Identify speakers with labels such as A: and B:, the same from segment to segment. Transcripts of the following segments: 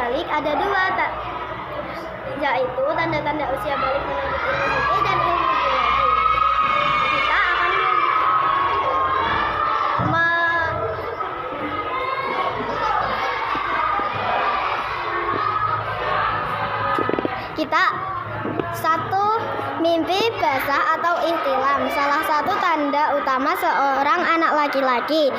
A: balik ada dua, yaitu tanda-tanda usia balik menurut ilmu fikih dan ilmu biologi. Kita akan satu, mimpi basah atau ihtilam. Salah satu tanda utama seorang anak laki-laki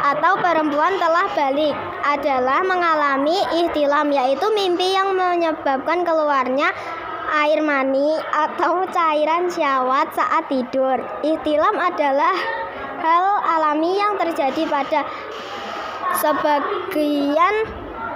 A: atau perempuan telah balik adalah mengalami ihtilam, yaitu mimpi yang menyebabkan keluarnya air mani atau cairan syahwat saat tidur. Ihtilam adalah hal alami yang terjadi pada sebagian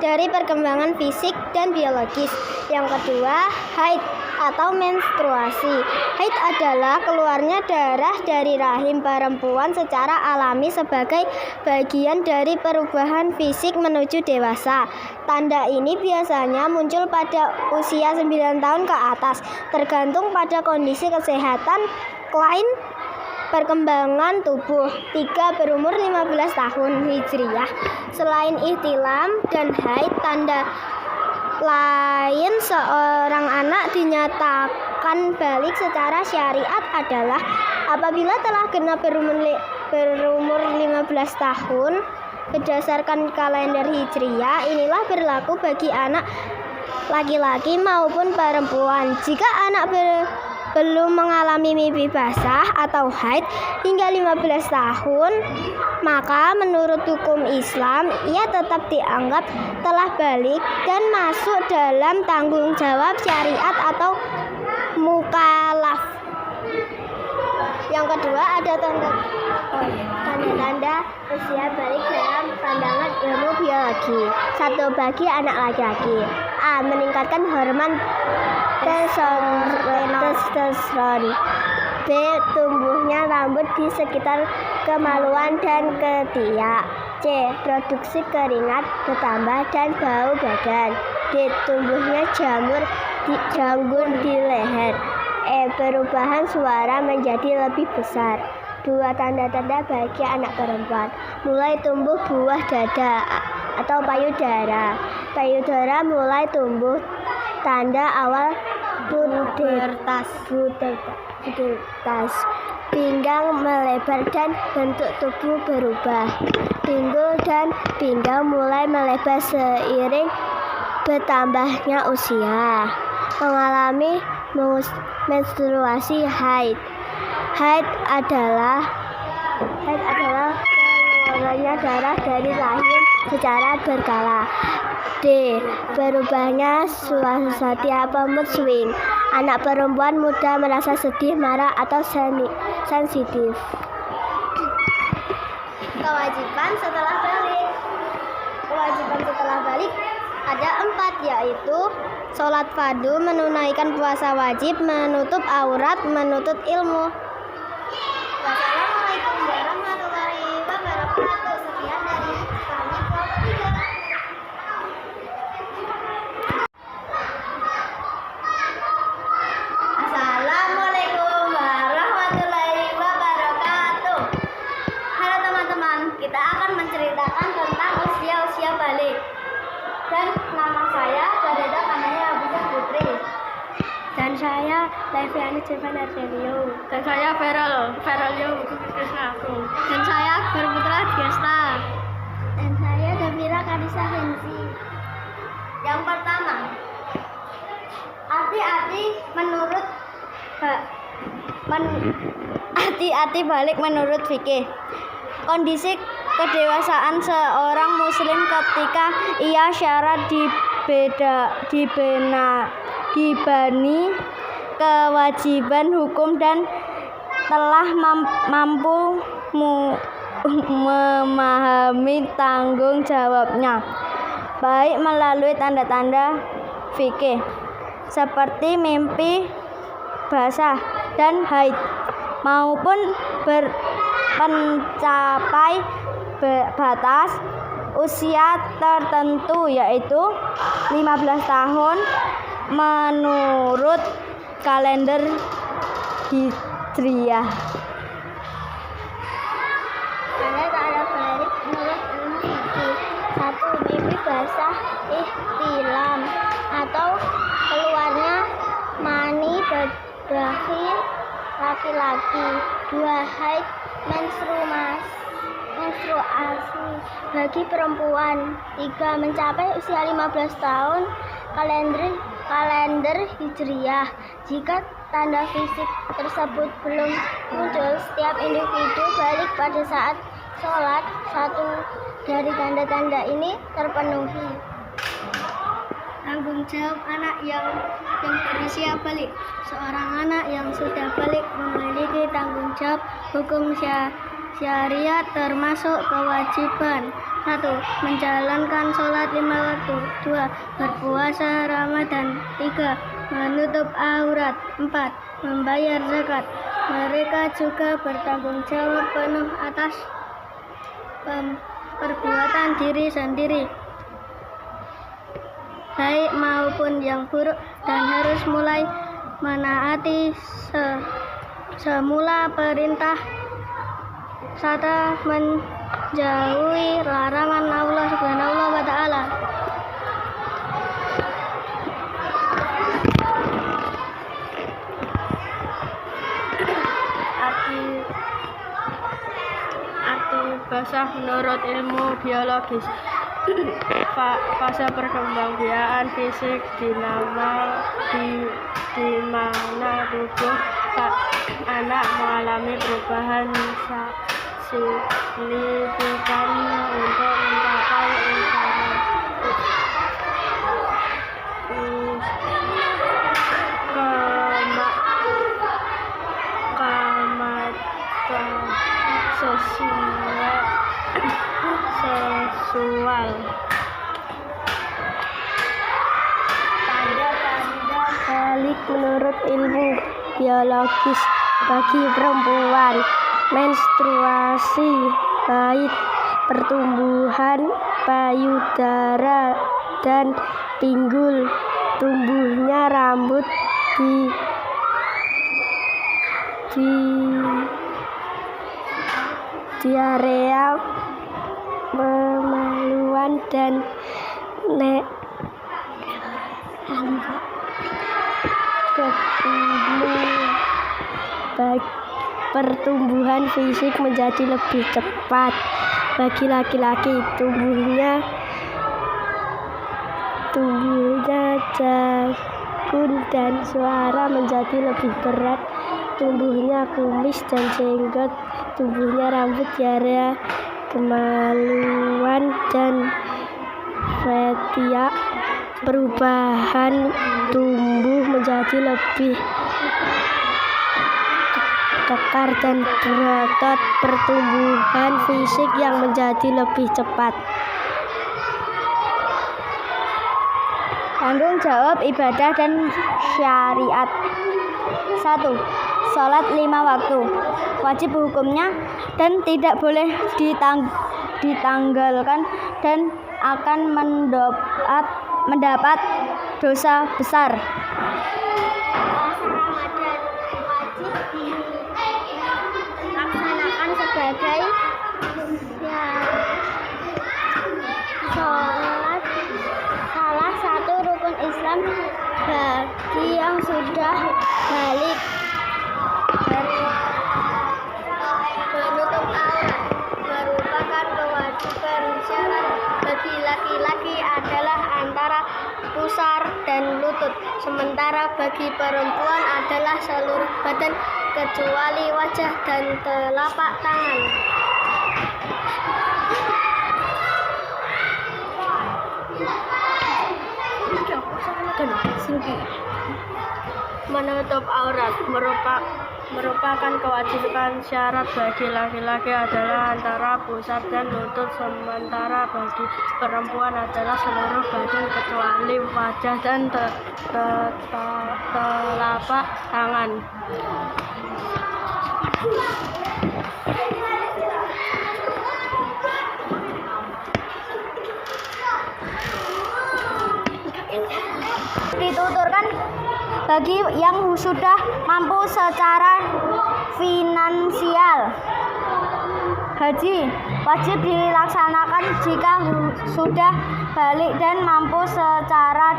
A: dari perkembangan fisik dan biologis. Yang kedua, haid atau menstruasi. Haid adalah keluarnya darah dari rahim perempuan secara alami sebagai bagian dari perubahan fisik menuju dewasa. Tanda ini biasanya muncul pada usia 9 tahun ke atas, tergantung pada kondisi kesehatan klien perkembangan tubuh. 3, berumur 15 tahun Hijriah. Selain ihtilam dan haid, tanda lain seorang anak dinyatakan balik secara syariat adalah apabila telah genap berumur 15 tahun berdasarkan kalender Hijriah. Inilah berlaku bagi anak laki-laki maupun perempuan. Jika anak belum mengalami mimpi basah atau haid hingga 15 tahun, maka menurut hukum Islam ia tetap dianggap telah balik dan masuk dalam tanggung jawab syariat atau mukallaf. Yang kedua, ada tanda-tanda usia balik dalam pandangan ilmu biologi. 1, bagi anak laki-laki. A, meningkatkan hormon testosteron. B, tumbuhnya rambut di sekitar kemaluan dan ketiak. C, produksi keringat bertambah dan bau badan. D, tumbuhnya janggut di leher. E, perubahan suara menjadi lebih besar. 2, tanda-tanda bagi anak perempuan. Mulai tumbuh buah dada atau payudara. Payudara mulai tumbuh, tanda awal pubertas. Pinggang melebar dan bentuk tubuh berubah. Pinggul dan pinggang mulai melebar seiring bertambahnya usia. Mengalami menstruasi. Haid adalah keluarnya darah dari rahim secara berkala. D, berubahnya suasana mood swing. Anak perempuan muda merasa sedih, marah, atau sensitif. Kewajiban setelah balik ada 4, yaitu sholat fardu, menunaikan puasa wajib, menutup aurat, menuntut ilmu. Wassalamualaikum warahmatullahi wabarakatuh. Sekian dari kami, kelompok 3. Assalamualaikum warahmatullahi wabarakatuh. Halo teman-teman, kita akan menceritakan tentang usia balik. Dan nama saya Badada Kanaya Abisa Putri. Dan saya Leviani Jevan Ardelio.
B: Dan saya Feralio Krisna Agung.
A: Dan saya Akbar Putra Diasta. Dan saya Davira Kanisa Hensi. Yang pertama, hati-hati balik menurut fikih. Kondisi kedewasaan seorang muslim ketika ia syarat dibani kewajiban hukum dan telah mampu memahami tanggung jawabnya, baik melalui tanda-tanda fikih seperti mimpi basah dan haid maupun mencapai batas usia tertentu, yaitu 15 tahun menurut kalender Hijriah. Tanda-tanda balik menurut ilmu fikih. 1, mimpi basah ihtilam. 2. Haid menstruasi bagi perempuan. 3. Mencapai usia 15 tahun kalender Hijriyah. Jika tanda fisik tersebut belum muncul, setiap individu balik pada saat sholat. 1 dari tanda-tanda ini terpenuhi. Tanggung jawab anak yang berusia balik. Seorang anak yang sudah balik memiliki tanggung jawab hukum syariat termasuk kewajiban. 1. Menjalankan sholat 5 waktu. 2. Berpuasa Ramadan. 3. Menutup aurat. 4. Membayar zakat. Mereka juga bertanggung jawab penuh atas perbuatan diri sendiri, baik maupun yang buruk, dan harus mulai menaati semula perintah serta menjauhi larangan Allah Subhanahu wa Ta'ala.
B: Arti basah menurut ilmu biologis. Fase perkembangbiakan fisik di mana tubuh anak mengalami perubahan signifikan untuk mencapai seksual.
A: Tanda-tanda balik menurut ilmu biologis bagi perempuan: menstruasi, haid, pertumbuhan payudara dan pinggul, tumbuhnya rambut diarea, kemaluan dan pertumbuhan fisik menjadi lebih cepat. Bagi laki-laki, tumbuhnya jagung dan suara menjadi lebih berat. Tumbuhnya kumis dan jenggot, tumbuhnya rambut, diarea, kemaluan dan retiak. Perubahan tumbuh menjadi lebih kekar dan berotot, pertumbuhan fisik yang menjadi lebih cepat. Tanggung jawab ibadah dan syariat. 1. Sholat 5 waktu, wajib hukumnya dan tidak boleh ditanggalkan dan akan mendapat dosa besar. Puasa Ramadan wajib dilaksanakan sebagai sholat salah satu rukun Islam bagi yang sudah balik. Menutup aurat merupakan kewajiban syarat bagi laki-laki adalah antara pusar dan lutut, sementara bagi perempuan adalah seluruh badan kecuali wajah dan telapak tangan.
B: Menutup aurat merupakan kewajiban syarat bagi laki-laki adalah antara pusar dan lutut, sementara bagi perempuan adalah seluruh badan kecuali wajah dan telapak tangan. Dituturkan bagi yang sudah mampu secara finansial. Haji wajib dilaksanakan jika sudah balik dan mampu secara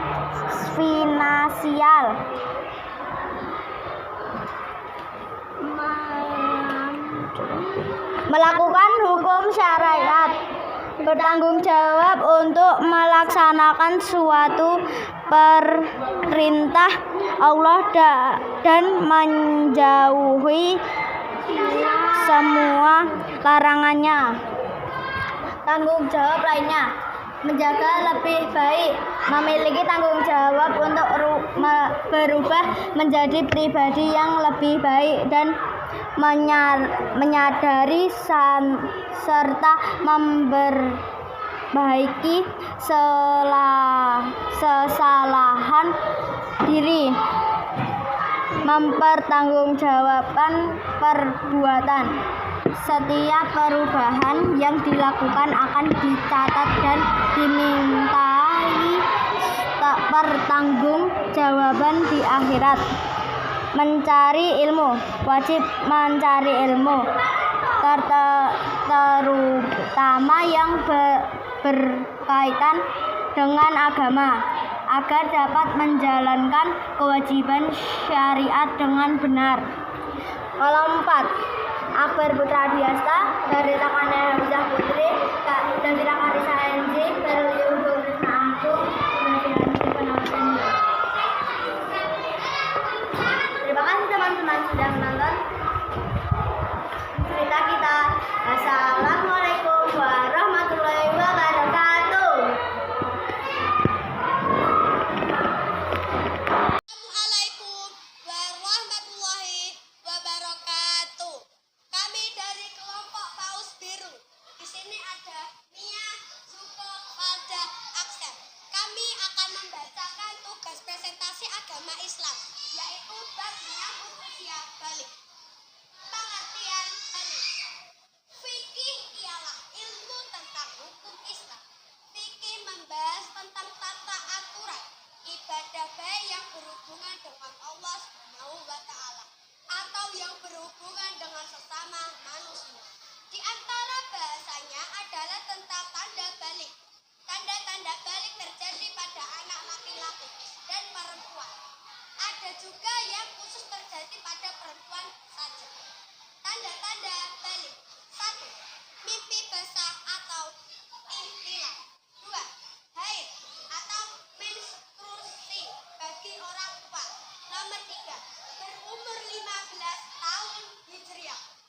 B: finansial.
A: Melakukan hukum syariat. Bertanggung jawab untuk melaksanakan suatu perintah Allah dan menjauhi semua larangannya. Tanggung jawab lainnya. Menjaga lebih baik. Memiliki tanggung jawab untuk berubah menjadi pribadi yang lebih baik dan menyadari serta memperbaiki kesalahan diri. Mempertanggungjawabkan perbuatan. Setiap perubahan yang dilakukan akan dicatat dan dimintai pertanggungjawaban di akhirat. Mencari ilmu. Wajib mencari ilmu, terutama yang berkaitan dengan agama, agar dapat menjalankan kewajiban syariat dengan benar. Kolom 4. Akbar Putra Adiasta, dari rekannya Hamzah Putri, dan rekan Risa NJ, Berliu Krisna Agung, Terima kasih teman-teman sudah menonton cerita kita. Assalamualaikum warahmatullahi wabarakatuh.
C: Assalamualaikum warahmatullahi wabarakatuh. Kami dari kelompok Paus Biru. Di sini ada Mia, Zuko, Walda, Aksen. Kami akan membacakan tugas presentasi agama Islam, yaitu bab menyambut usia balik. Pengertian balik. Fikih ialah ilmu tentang hukum Islam. Fikih membahas tentang tata aturan ibadah baik yang berhubungan dengan Allah Subhanahu wa Ta'ala atau yang berhubungan dengan sesama manusia. Di antara bahasanya adalah tentang tanda balik. Tanda-tanda balik terjadi pada anak laki-laki dan perempuan. Ada juga yang khusus terjadi pada perempuan saja. Tanda-tanda balik. 1. Mimpi basah atau ihtilam. 2. Haid atau menstruasi bagi orang tua. Nomor 3. Berumur 15 tahun Hijriah.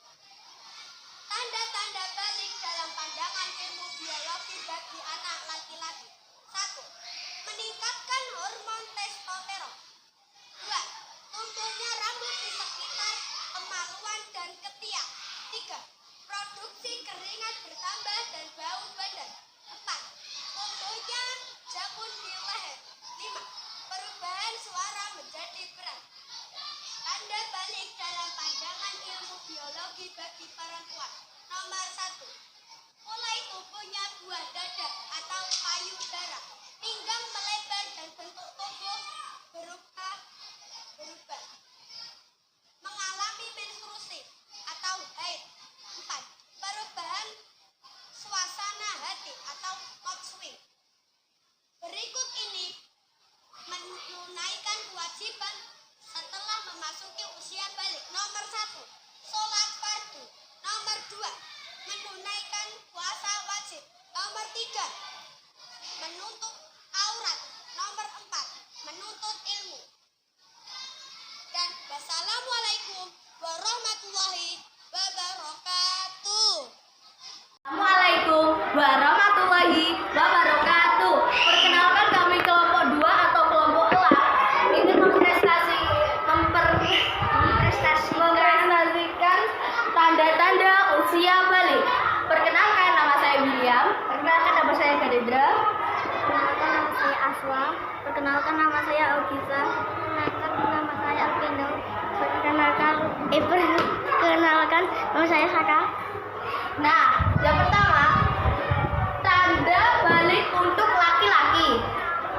C: Tanda-tanda balik dalam pandangan ilmu biologi bagi anak laki-laki. 1. Meningkatkan hormon testosteron. 2. Tumbuhnya rambut di sekitar kemaluan dan ketiak. 3. Produksi keringat bertambah dan bau badan. 4. Tumbuhnya jakun di leher. 5. Perubahan suara menjadi berat. Tanda balik dalam pandangan ilmu biologi bagi perempuan. Nomor 1. Mulai tumbuhnya buah dada atau payudara. Pinggang melebar dan bentuk tubuh berubah. Mengalami menstruasi atau haid. 4. Perubahan suasana hati atau mood swing. Berikut ini menunaikan kewajiban setelah memasuki usia balik. Nomor 1. Sholat fardu. Nomor 2. Menunaikan puasa wajib. Nomor 3. Menutup aurat. Nomor 4. Menuntut ilmu. Dan wassalamualaikum warahmatullahi wabarakatuh.
B: Assalamualaikum warahmatullahi wabarakatuh. Perkenalkan, kami kelompok 2 atau kelompok elak ingin mempresentasikan tanda-tanda usia balik. Perkenalkan, nama saya William. Perkenalkan, nama saya Kadedra.
A: Perkenalkan, nama saya Aswa. Perkenalkan, nama saya Augisa. Perkenalkan, nama saya Alpindo. Perkenalkan, nama saya Saka.
B: Nah, yang pertama, tanda balik untuk laki-laki.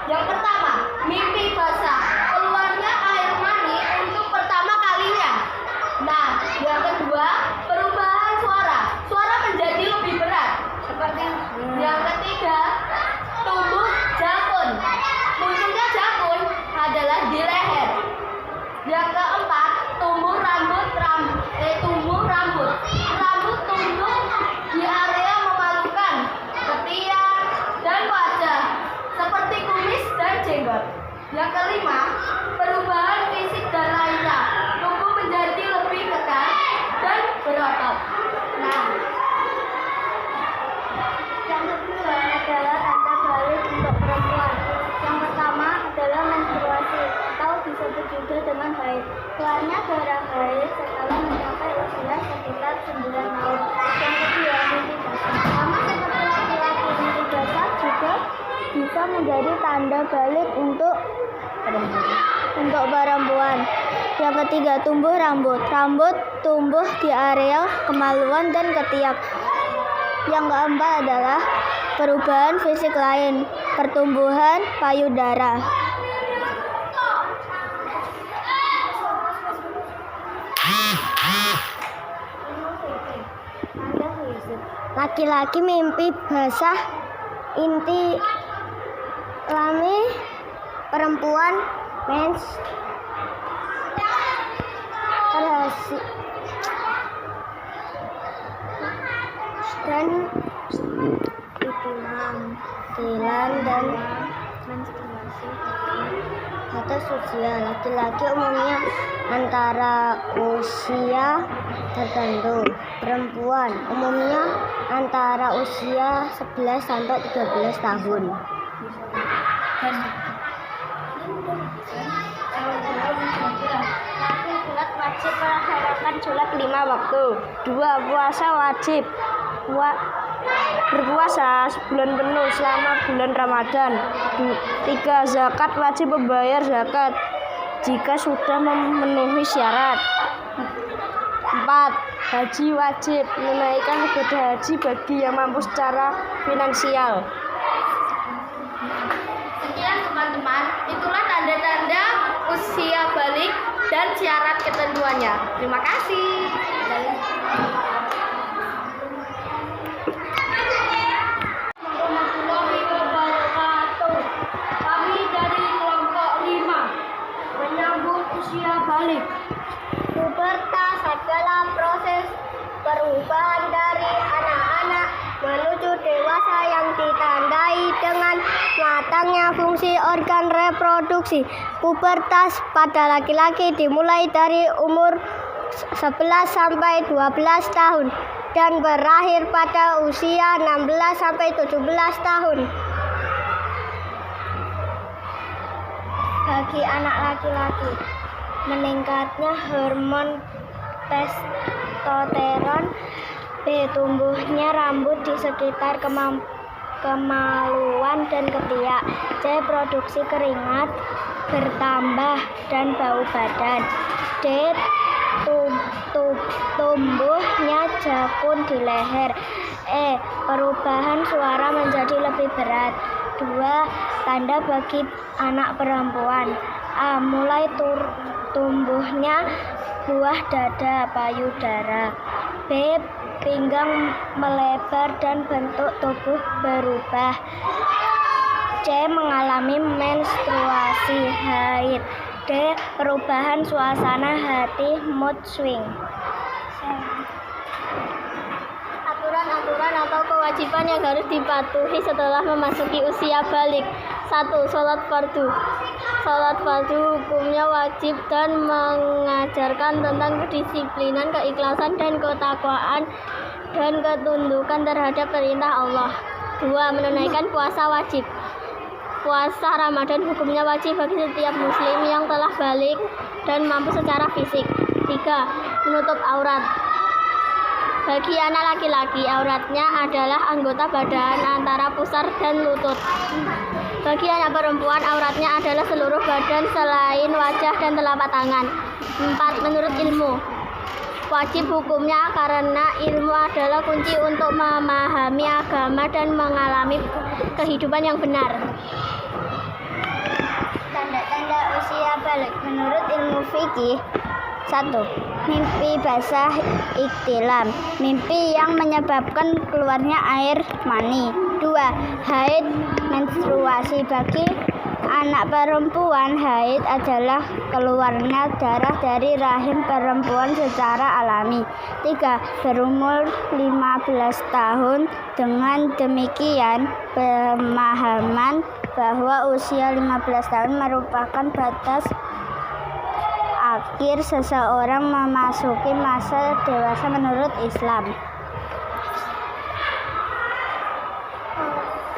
B: Yang pertama, mimpi basah, keluarnya air mani untuk pertama kalinya. Nah, yang kedua, perubahan suara menjadi lebih berat. Seperti yang ketiga, tumbuh jakun. Munculnya jakun adalah di leher. Yang keempat, tumbuh rambut. Rambut tumbuh hebat. Yang kelima, perubahan fisik dan lainnya. Tubuh menjadi lebih kekar dan berotot.
A: Nah, yang kedua adalah tanda balik untuk perempuan. Yang pertama adalah menstruasi atau disebut juga dengan haid. Keluarnya darah haid setelah mencapai usia sekitar 9 tahun. Yang kedua, mimpi basah. Sama seperti laki-laki, mimpi basah juga bisa menjadi tanda balik untuk perempuan. Yang ketiga, tumbuh rambut. Rambut tumbuh di area kemaluan dan ketiak. Yang keempat adalah perubahan fisik lain, pertumbuhan payudara. Laki-laki mimpi basah, inti lami, perempuan menstruasi dan tilan dan menstruasi atas usia. Laki-laki umumnya antara usia tertentu, perempuan umumnya antara usia 11 sampai 13 tahun. Sholat wajib melaksanakan sholat 5 waktu. 2. Puasa wajib berpuasa sebulan penuh selama bulan Ramadan. 3. Zakat wajib membayar zakat jika sudah memenuhi syarat. 4. Haji wajib menunaikan ibadah haji bagi yang mampu secara finansial.
B: Sekian teman-teman, itulah tanda-tanda usia balik dan syarat ketentuannya. Terima kasih. Warahmatullahi wabarakatuh. Kami dari kelompok 5 menyambut usia balik.
A: Pubertas adalah proses perubahan dari anak-anak menuju dewasa yang ditandai dengan matangnya fungsi organ reproduksi. Pubertas pada laki-laki dimulai dari umur 11 sampai 12 tahun dan berakhir pada usia 16 sampai 17 tahun. Bagi anak laki-laki, meningkatnya hormon testosteron. B. Tumbuhnya rambut di sekitar kemaluan dan ketiak. C. Produksi keringat bertambah dan bau badan. D. Tumbuhnya jakun di leher. E. Perubahan suara menjadi lebih berat. 2. Tanda bagi anak perempuan. A. Mulai tumbuhnya buah dada payudara. B. Pinggang melebar dan bentuk tubuh berubah. C. Mengalami menstruasi haid. D. Perubahan suasana hati mood swing. Aturan-aturan atau kewajiban yang harus dipatuhi setelah memasuki usia balik. 1. Sholat fardu. Sholat fardu hukumnya wajib dan mengajarkan tentang kedisiplinan, keikhlasan, dan ketakwaan dan ketundukan terhadap perintah Allah. 2. Menunaikan puasa wajib. Puasa Ramadan hukumnya wajib bagi setiap muslim yang telah balik dan mampu secara fisik. 3. Menutup aurat. Bagi anak laki-laki, auratnya adalah anggota badan antara pusar dan lutut. Bagi anak perempuan, auratnya adalah seluruh badan selain wajah dan telapak tangan. 4. Menurut ilmu, wajib hukumnya karena ilmu adalah kunci untuk memahami agama dan mengalami kehidupan yang benar. Tanda-tanda usia balik menurut ilmu fikih. 1. Mimpi basah iktilam, mimpi yang menyebabkan keluarnya air mani. 2. Haid menstruasi. Bagi anak perempuan, haid adalah keluarnya darah dari rahim perempuan secara alami. 3. Berumur 15 tahun. Dengan demikian, pemahaman bahwa usia 15 tahun merupakan batas akhir seseorang memasuki masa dewasa menurut Islam.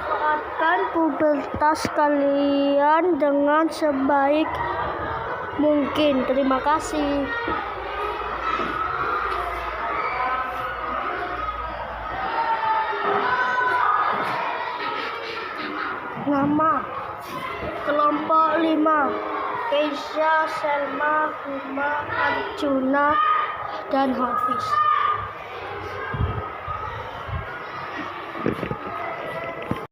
A: Manfaatkan pubertas kalian dengan sebaik mungkin. Terima kasih. Nama kelompok 5: Keisha, Selma, Huma, Arjuna, dan Hafiz.